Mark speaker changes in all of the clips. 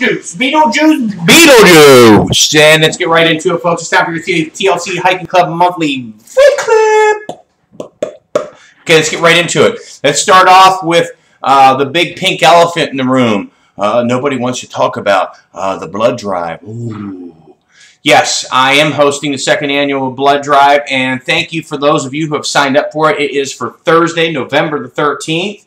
Speaker 1: Beetlejuice. And let's get right into it, folks. It's time for your TLC Hiking Club monthly free clip. Okay, let's get right into it. Let's start off with the big pink elephant in the room. Nobody wants to talk about the blood drive. Ooh. Yes, I am hosting the second annual blood drive, and thank you for those of you who have signed up for it. It is for Thursday, November the 13th,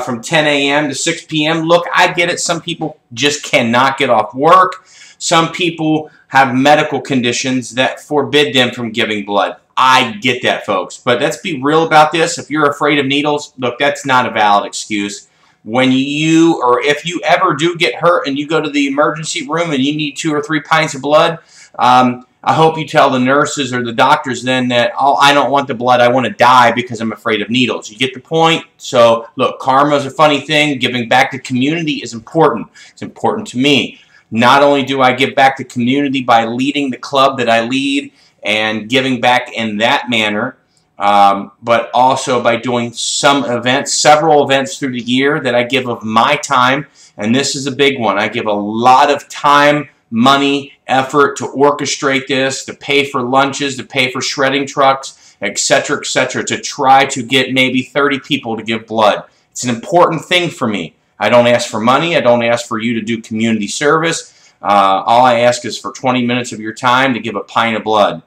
Speaker 1: from 10 a.m. to 6 p.m. Look, I get it. Some people just cannot get off work. Some people have medical conditions that forbid them from giving blood. I get that, folks. But let's be real about this. If you're afraid of needles, look, that's not a valid excuse. When you, or if you ever do get hurt and you go to the emergency room and you need 2 or 3 pints of blood, I hope you tell the nurses or the doctors then that, oh, I don't want the blood, I want to die because I'm afraid of needles. You get the point? So, look, karma is a funny thing. Giving back to community is important. It's important to me. Not only do I give back to community by leading the club that I lead and giving back in that manner, but also by doing some events, several events through the year that I give of my time, and this is a big one. I give a lot of time, money, effort to orchestrate this, to pay for lunches, to pay for shredding trucks, etc., to try to get maybe 30 people to give blood. It's an important thing for me. I don't ask for money. I don't ask for you to do community service. All I ask is for 20 minutes of your time to give a pint of blood.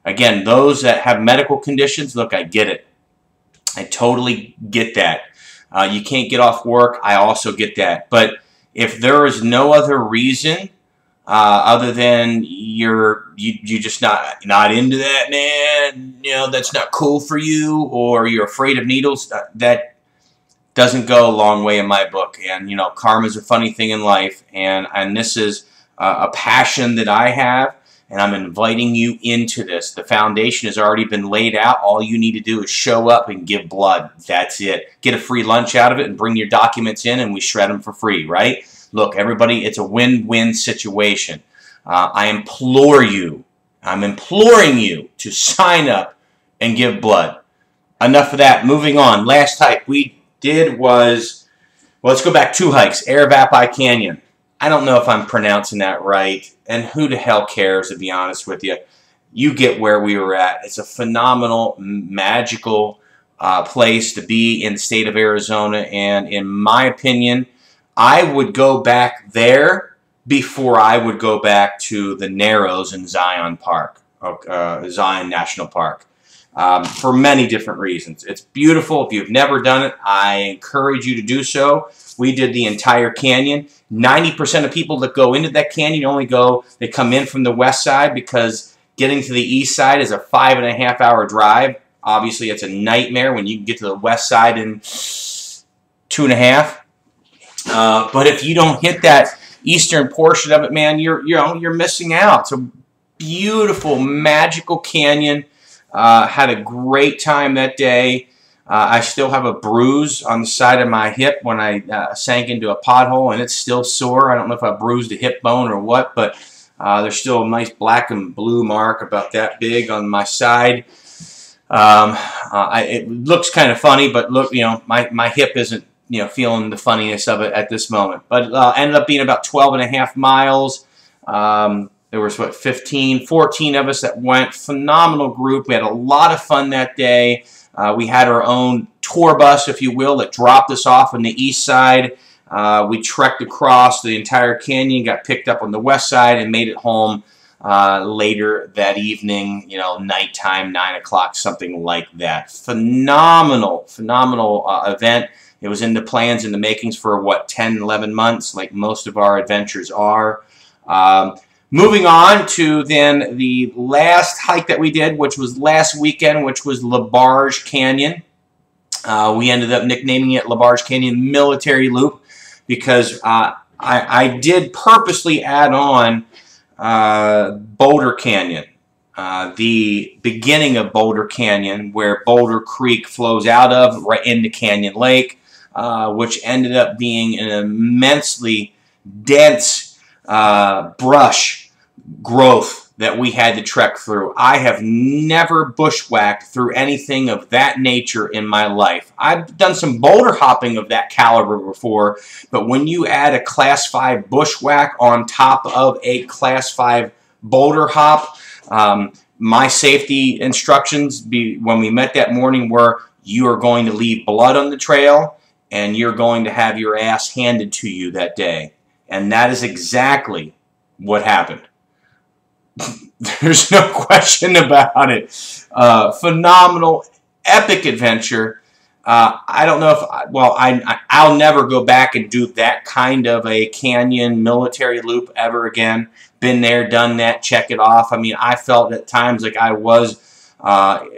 Speaker 1: Again, those that have medical conditions, look, I get it. I totally get that. You can't get off work. I also get that. But if there is no other reason other than you're just not into that, man, you know, that's not cool for you, or you're afraid of needles, that doesn't go a long way in my book. And, you know, karma's a funny thing in life, and this is a passion that I have, and I'm inviting you into this. The foundation has already been laid out. All you need to do is show up and give blood. That's it. Get a free lunch out of it and bring your documents in, and we shred them for free, right? Look, everybody, it's a win-win situation. I implore you, I'm imploring you to sign up and give blood. Enough of that. Moving on. Last hike we did was, well, let's go back 2 hikes. Aravapi Canyon. I don't know if I'm pronouncing that right, and who the hell cares, to be honest with you. You get where we were at. It's a phenomenal, magical place to be in the state of Arizona, and in my opinion, I would go back there before I would go back to the Narrows in Zion Park, Zion National Park, for many different reasons. It's beautiful. If you've never done it, I encourage you to do so. We did the entire canyon. 90% of people that go into that canyon they come in from the west side, because getting to the east side is a 5.5-hour drive. Obviously, it's a nightmare when you can get to the west side in 2.5. But if you don't hit that eastern portion of it, man, you're missing out. It's a beautiful, magical canyon. Had a great time that day. I still have a bruise on the side of my hip when I sank into a pothole, and it's still sore. I don't know if I bruised a hip bone or what, but there's still a nice black and blue mark about that big on my side. It looks kind of funny, but look, you know, my hip isn't, you know, feeling the funniness of it at this moment. But ended up being about 12.5 miles. There was, what, 14 of us that went. Phenomenal group. We had a lot of fun that day. We had our own tour bus, if you will, that dropped us off on the east side. We trekked across the entire canyon, got picked up on the west side, and made it home later that evening, you know, nighttime, 9 o'clock, something like that. Phenomenal, phenomenal event. It was in the plans and the makings for, what, 10, 11 months, like most of our adventures are. Moving on to then the last hike that we did, which was last weekend, which was LaBarge Canyon. We ended up nicknaming it LaBarge Canyon Military Loop because I did purposely add on Boulder Canyon. The beginning of Boulder Canyon, where Boulder Creek flows out of, right into Canyon Lake, which ended up being an immensely dense brush growth that we had to trek through. I have never bushwhacked through anything of that nature in my life. I've done some boulder hopping of that caliber before, but when you add a Class 5 bushwhack on top of a Class 5 boulder hop, my safety instructions when we met that morning were, you are going to leave blood on the trail and you're going to have your ass handed to you that day. And that is exactly what happened. There's no question about it. Phenomenal, epic adventure. I don't know if, I'll never go back and do that kind of a canyon military loop ever again. Been there, done that, check it off. I mean, I felt at times like I was,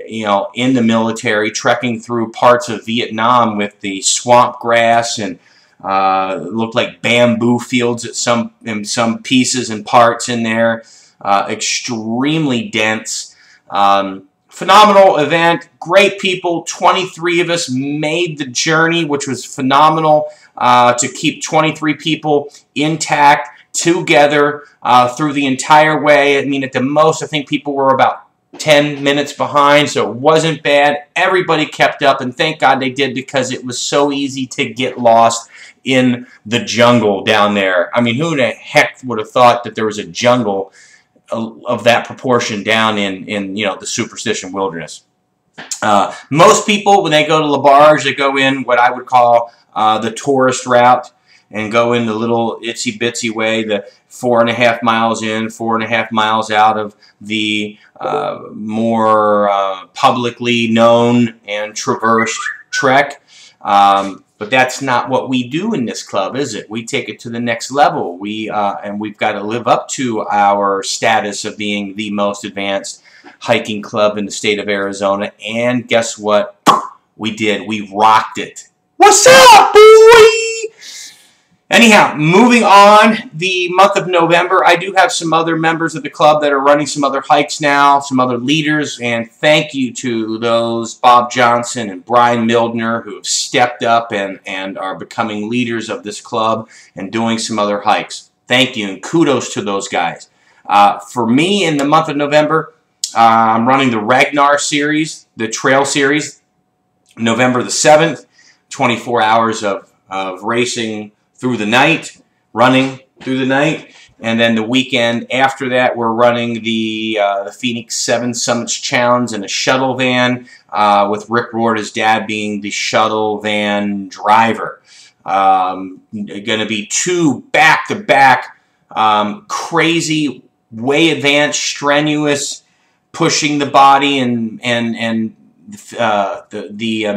Speaker 1: you know, in the military, trekking through parts of Vietnam with the swamp grass and looked like bamboo fields at in some pieces and parts in there. Extremely dense. Phenomenal event. Great people. 23 of us made the journey, which was phenomenal to keep 23 people intact together through the entire way. I mean, at the most, I think people were about 10 minutes behind, so it wasn't bad. Everybody kept up, and thank God they did, because it was so easy to get lost in the jungle down there. I mean, who the heck would have thought that there was a jungle of that proportion down in you know, the Superstition Wilderness? Most people, when they go to La Barge, they go in what I would call the tourist route, and go in the little itsy-bitsy way, the 4.5 miles in, 4.5 miles out of the more publicly known and traversed trek. But that's not what we do in this club, is it? We take it to the next level. And we've got to live up to our status of being the most advanced hiking club in the state of Arizona. And guess what? We did. We rocked it. What's up, boy? Anyhow, moving on, the month of November, I do have some other members of the club that are running some other hikes now, some other leaders, and thank you to those Bob Johnson and Brian Mildner who have stepped up and are becoming leaders of this club and doing some other hikes. Thank you, and kudos to those guys. For me, in the month of November, I'm running the Ragnar series, the trail series, November the 7th, 24 hours of racing through the night, running through the night, and then the weekend after that we're running the Phoenix 7 Summits Challenge in a shuttle van with Rick Roard, his dad, being the shuttle van driver. Going to be 2 back-to-back crazy, way advanced, strenuous, pushing the body and the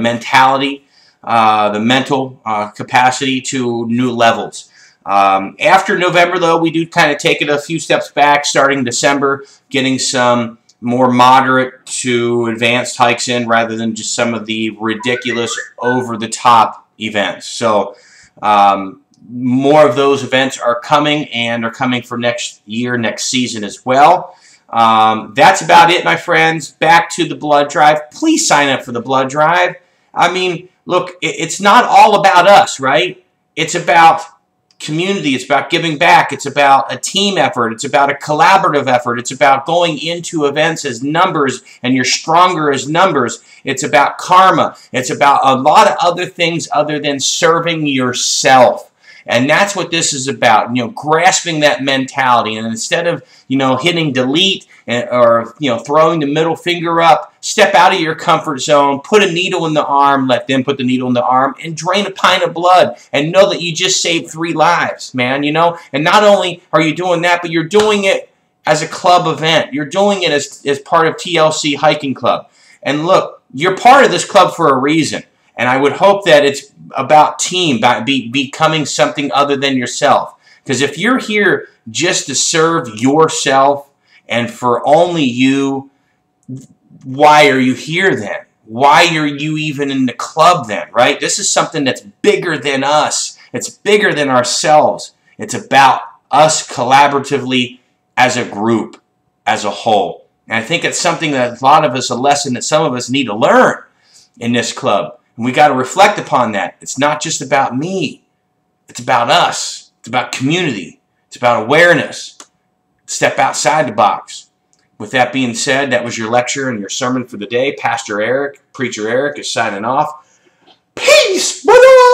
Speaker 1: mentality, the mental capacity to new levels. After November, though, we do kind of take it a few steps back, starting December, getting some more moderate to advanced hikes in rather than just some of the ridiculous, over-the-top events. So more of those events are coming, and are coming for next year, next season as well. That's about it, my friends. Back to the blood drive. Please sign up for the blood drive. I mean, look, it's not all about us, right? It's about community. It's about giving back. It's about a team effort. It's about a collaborative effort. It's about going into events as numbers, and you're stronger as numbers. It's about karma. It's about a lot of other things other than serving yourself. And that's what this is about, you know, grasping that mentality. And instead of, you know, hitting delete or, you know, throwing the middle finger up, step out of your comfort zone, put a needle in the arm, let them put the needle in the arm, and drain a pint of blood. And know that you just saved 3 lives, man, you know. And not only are you doing that, but you're doing it as a club event. You're doing it as part of TLC Hiking Club. And look, you're part of this club for a reason. And I would hope that it's about team, about becoming something other than yourself. Because if you're here just to serve yourself and for only you, why are you here then? Why are you even in the club then, right? This is something that's bigger than us. It's bigger than ourselves. It's about us collaboratively as a group, as a whole. And I think it's something that a lot of us, a lesson that some of us need to learn in this club. And we got to reflect upon that. It's not just about me. It's about us. It's about community. It's about awareness. Step outside the box. with that being said, that was your lecture and your sermon for the day. Pastor Eric, Preacher Eric, is signing off. Peace, brother!